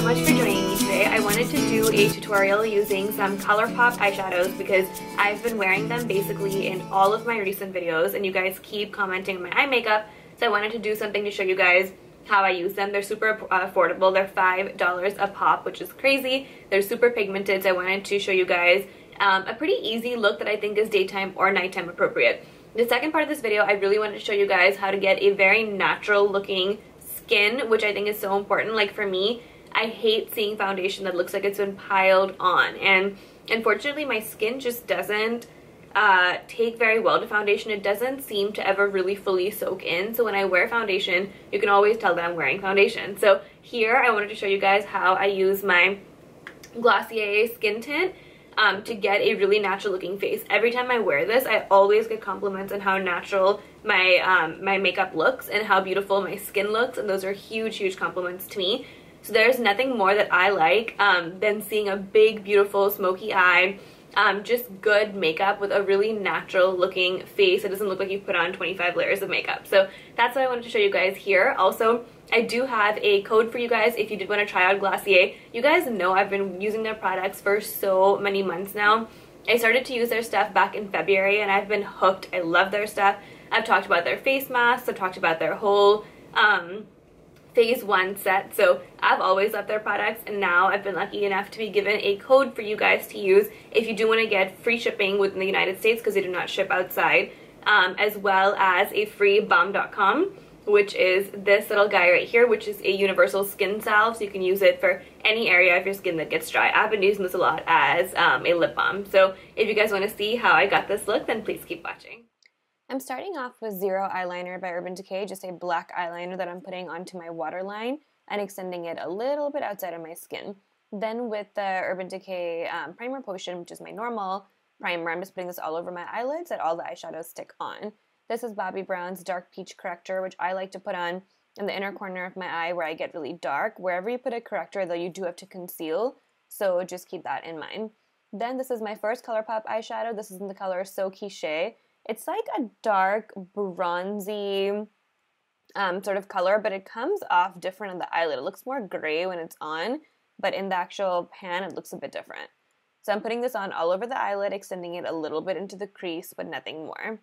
so much for joining me today. I wanted to do a tutorial using some ColourPop eyeshadows because I've been wearing them basically in all of my recent videos and you guys keep commenting on my eye makeup, so I wanted to do something to show you guys how I use them. They're super affordable. They're $5 a pop, which is crazy. They're super pigmented, so I wanted to show you guys a pretty easy look that I think is daytime or nighttime appropriate. The second part of this video, I really wanted to show you guys how to get a very natural looking skin, which I think is so important. Like for me, I hate seeing foundation that looks like it's been piled on, and unfortunately my skin just doesn't take very well to foundation. It doesn't seem to ever really fully soak in, so when I wear foundation you can always tell that I'm wearing foundation. So here I wanted to show you guys how I use my Glossier skin tint to get a really natural looking face. Every time I wear this, I always get compliments on how natural my my makeup looks and how beautiful my skin looks, and those are huge compliments to me. So there's nothing more that I like than seeing a big beautiful smoky eye, just good makeup with a really natural looking face. It doesn't look like you've put on 25 layers of makeup. So that's what I wanted to show you guys here. Also, I do have a code for you guys if you did want to try out Glossier. You guys know I've been using their products for so many months now. I started to use their stuff back in February and I've been hooked. I love their stuff. I've talked about their face masks. I've talked about their whole phase 1 set. So I've always loved their products, and now I've been lucky enough to be given a code for you guys to use if you do want to get free shipping within the United States, because they do not ship outside, as well as a free balm.com, which is this little guy right here, which is a universal skin salve, so you can use it for any area of your skin that gets dry. I've been using this a lot as a lip balm. So if you guys want to see how I got this look, then please keep watching. I'm starting off with Zero Eyeliner by Urban Decay, just a black eyeliner that I'm putting onto my waterline and extending it a little bit outside of my skin. Then with the Urban Decay Primer Potion, which is my normal primer, I'm just putting this all over my eyelids that all the eyeshadows stick on. This is Bobbi Brown's Dark Peach Corrector, which I like to put on in the inner corner of my eye where I get really dark. Wherever you put a corrector, though, you do have to conceal, so just keep that in mind. Then this is my first ColourPop eyeshadow. This is in the color So Quiche. It's like a dark bronzy sort of color, but it comes off different on the eyelid. It looks more gray when it's on, but in the actual pan it looks a bit different. So I'm putting this on all over the eyelid, extending it a little bit into the crease, but nothing more.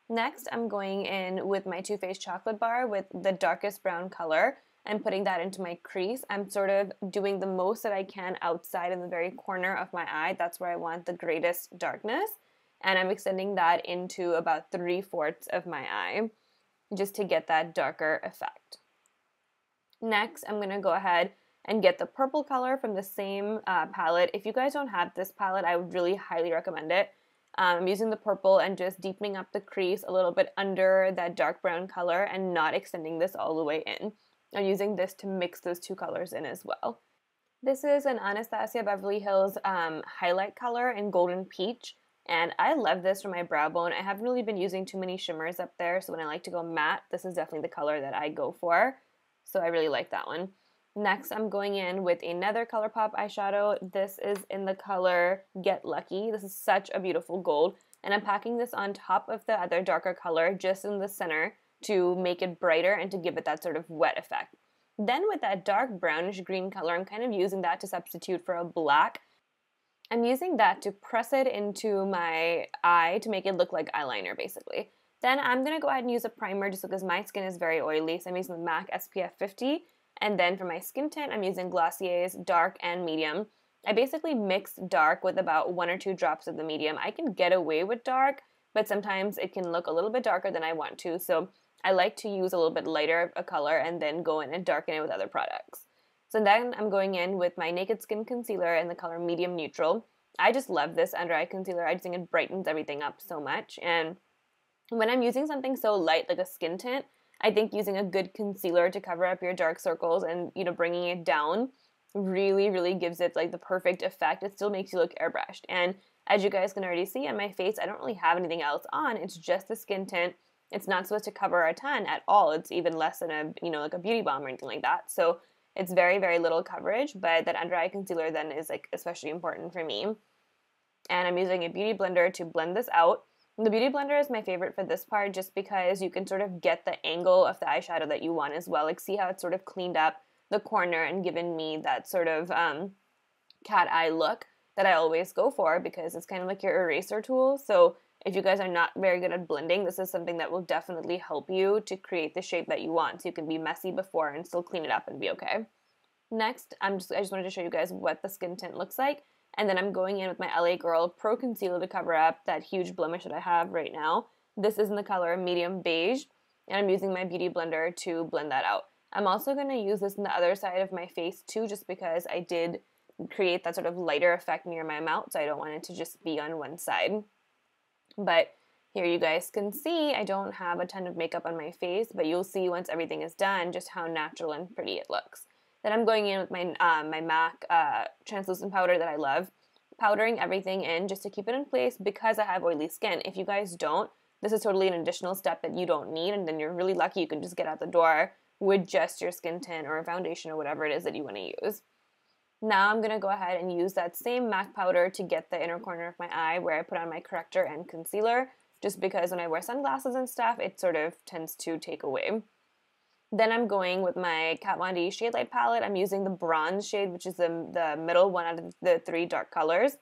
Next, I'm going in with my Too Faced Chocolate Bar with the darkest brown color and putting that into my crease. I'm sort of doing the most that I can outside in the very corner of my eye. That's where I want the greatest darkness. And I'm extending that into about 3/4 of my eye just to get that darker effect. Next, I'm going to go ahead and get the purple color from the same palette. If you guys don't have this palette, I would really highly recommend it. I'm using the purple and just deepening up the crease a little bit under that dark brown color and not extending this all the way in. I'm using this to mix those two colors in as well. This is an Anastasia Beverly Hills highlight color in Golden Peach. And I love this for my brow bone. I haven't really been using too many shimmers up there, so when I like to go matte, this is definitely the color that I go for. So I really like that one. Next, I'm going in with another ColourPop eyeshadow. This is in the color Get Lucky. This is such a beautiful gold. And I'm packing this on top of the other darker color just in the center to make it brighter and to give it that sort of wet effect. Then with that dark brownish green color, I'm kind of using that to substitute for a black. I'm using that to press it into my eye to make it look like eyeliner, basically. Then I'm going to go ahead and use a primer just because my skin is very oily, so I'm using the MAC SPF 50. And then for my skin tint, I'm using Glossier's Dark and Medium. I basically mix dark with about 1 or 2 drops of the medium. I can get away with dark, but sometimes it can look a little bit darker than I want to, so I like to use a little bit lighter of a color and then go in and darken it with other products. So then I'm going in with my Naked Skin Concealer in the color Medium Neutral. I just love this under eye concealer. I just think it brightens everything up so much. And when I'm using something so light like a skin tint, I think using a good concealer to cover up your dark circles and, you know, bringing it down really gives it like the perfect effect. It still makes you look airbrushed. And as you guys can already see on my face, I don't really have anything else on. It's just the skin tint. It's not supposed to cover a ton at all. It's even less than a, you know, like a beauty balm or anything like that. So it's very little coverage, but that under eye concealer then is like especially important for me. And I'm using a beauty blender to blend this out. The beauty blender is my favorite for this part just because you can sort of get the angle of the eyeshadow that you want as well. Like see how it's sort of cleaned up the corner and given me that sort of cat eye look that I always go for, because it's kind of like your eraser tool. So if you guys are not very good at blending, this is something that will definitely help you to create the shape that you want, so you can be messy before and still clean it up and be okay. Next, I just wanted to show you guys what the skin tint looks like, and then I'm going in with my LA Girl Pro Concealer to cover up that huge blemish that I have right now. This is in the color medium beige, and I'm using my beauty blender to blend that out. I'm also going to use this on the other side of my face too, just because I did create that sort of lighter effect near my mouth, so I don't want it to just be on one side. But here you guys can see I don't have a ton of makeup on my face, but you'll see once everything is done just how natural and pretty it looks. Then I'm going in with my MAC translucent powder that I love, powdering everything in just to keep it in place because I have oily skin. If you guys don't, this is totally an additional step that you don't need, and then you're really lucky you can just get out the door with just your skin tint or a foundation or whatever it is that you want to use. Now I'm going to go ahead and use that same MAC powder to get the inner corner of my eye where I put on my corrector and concealer, just because when I wear sunglasses and stuff, it sort of tends to take away. Then I'm going with my Kat Von D Shade Light palette. I'm using the bronze shade, which is the middle one out of the three dark colors,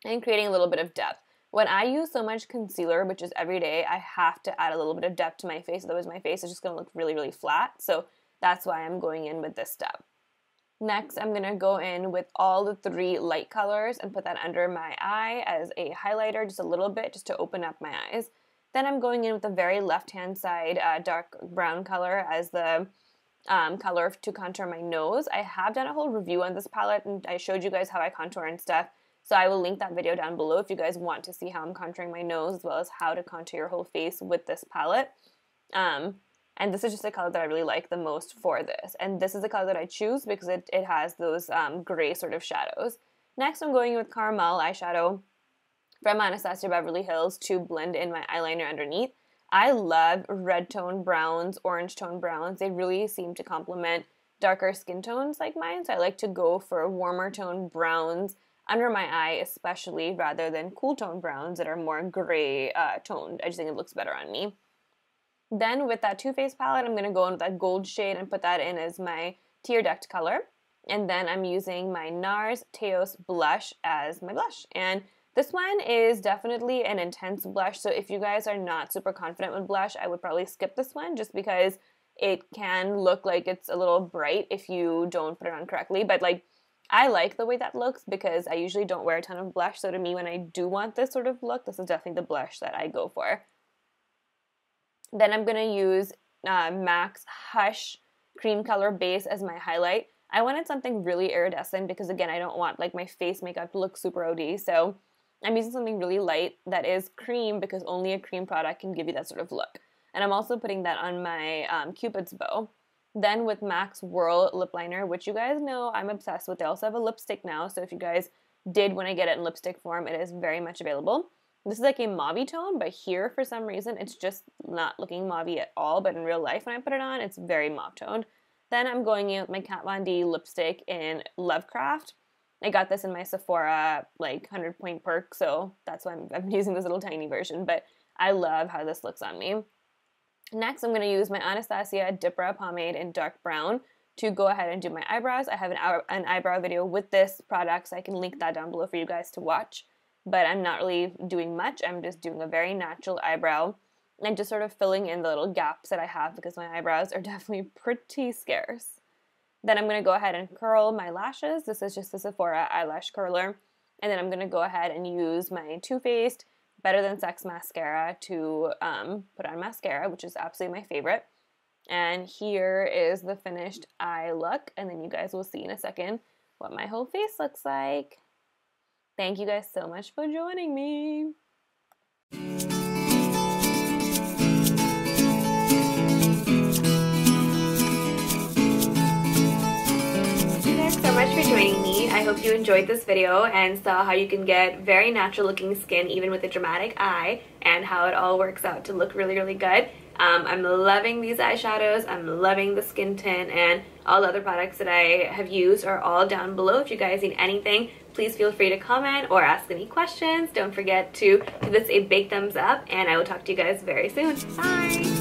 and creating a little bit of depth. When I use so much concealer, which is every day, I have to add a little bit of depth to my face, otherwise my face is just going to look really, really flat. So that's why I'm going in with this step. Next, I'm going to go in with all the three light colors and put that under my eye as a highlighter, just a little bit, just to open up my eyes. Then I'm going in with the very left-hand side dark brown color as the color to contour my nose. I have done a whole review on this palette, and I showed you guys how I contour and stuff. So I will link that video down below if you guys want to see how I'm contouring my nose, as well as how to contour your whole face with this palette. And this is just a color that I really like the most for this. And this is the color that I choose because it has those gray sort of shadows. Next, I'm going in with Caramel eyeshadow from Anastasia Beverly Hills to blend in my eyeliner underneath. I love red tone browns, orange tone browns. They really seem to complement darker skin tones like mine. So I like to go for warmer tone browns under my eye especially, rather than cool tone browns that are more gray toned. I just think it looks better on me. Then with that Too Faced palette, I'm going to go in with that gold shade and put that in as my tear duct color. And then I'm using my NARS Teos blush as my blush. And this one is definitely an intense blush, so if you guys are not super confident with blush, I would probably skip this one just because it can look like it's a little bright if you don't put it on correctly. But like, I like the way that looks because I usually don't wear a ton of blush, so to me when I do want this sort of look, this is definitely the blush that I go for. Then I'm going to use MAC's Hush cream color base as my highlight. I wanted something really iridescent because, again, I don't want like my face makeup to look super OD, so I'm using something really light that is cream because only a cream product can give you that sort of look. And I'm also putting that on my Cupid's bow. Then with MAC's Whirl lip liner, which you guys know I'm obsessed with. They also have a lipstick now, so if you guys did want to get it in lipstick form, it is very much available. This is like a mauve tone, but here for some reason it's just not looking mauve at all, but in real life when I put it on, it's very mauve toned. Then I'm going in with my Kat Von D lipstick in Lovecraft. I got this in my Sephora like 100-point perk, so that's why I'm using this little tiny version, but I love how this looks on me. Next, I'm going to use my Anastasia Dip Brow Pomade in dark brown to go ahead and do my eyebrows. I have an eyebrow video with this product, so I can link that down below for you guys to watch. But I'm not really doing much. I'm just doing a very natural eyebrow and just sort of filling in the little gaps that I have because my eyebrows are definitely pretty scarce. Then I'm going to go ahead and curl my lashes. This is just the Sephora eyelash curler. And then I'm going to go ahead and use my Too Faced Better Than Sex mascara to put on mascara, which is absolutely my favorite. And here is the finished eye look. And then you guys will see in a second what my whole face looks like. Thank you guys so much for joining me. Thanks so much for joining me. I hope you enjoyed this video and saw how you can get very natural looking skin even with a dramatic eye, and how it all works out to look really, really good. I'm loving these eyeshadows, I'm loving the skin tint, and all the other products that I have used are all down below. If you guys need anything, please feel free to comment or ask any questions. Don't forget to give this a big thumbs up, and I will talk to you guys very soon. Bye!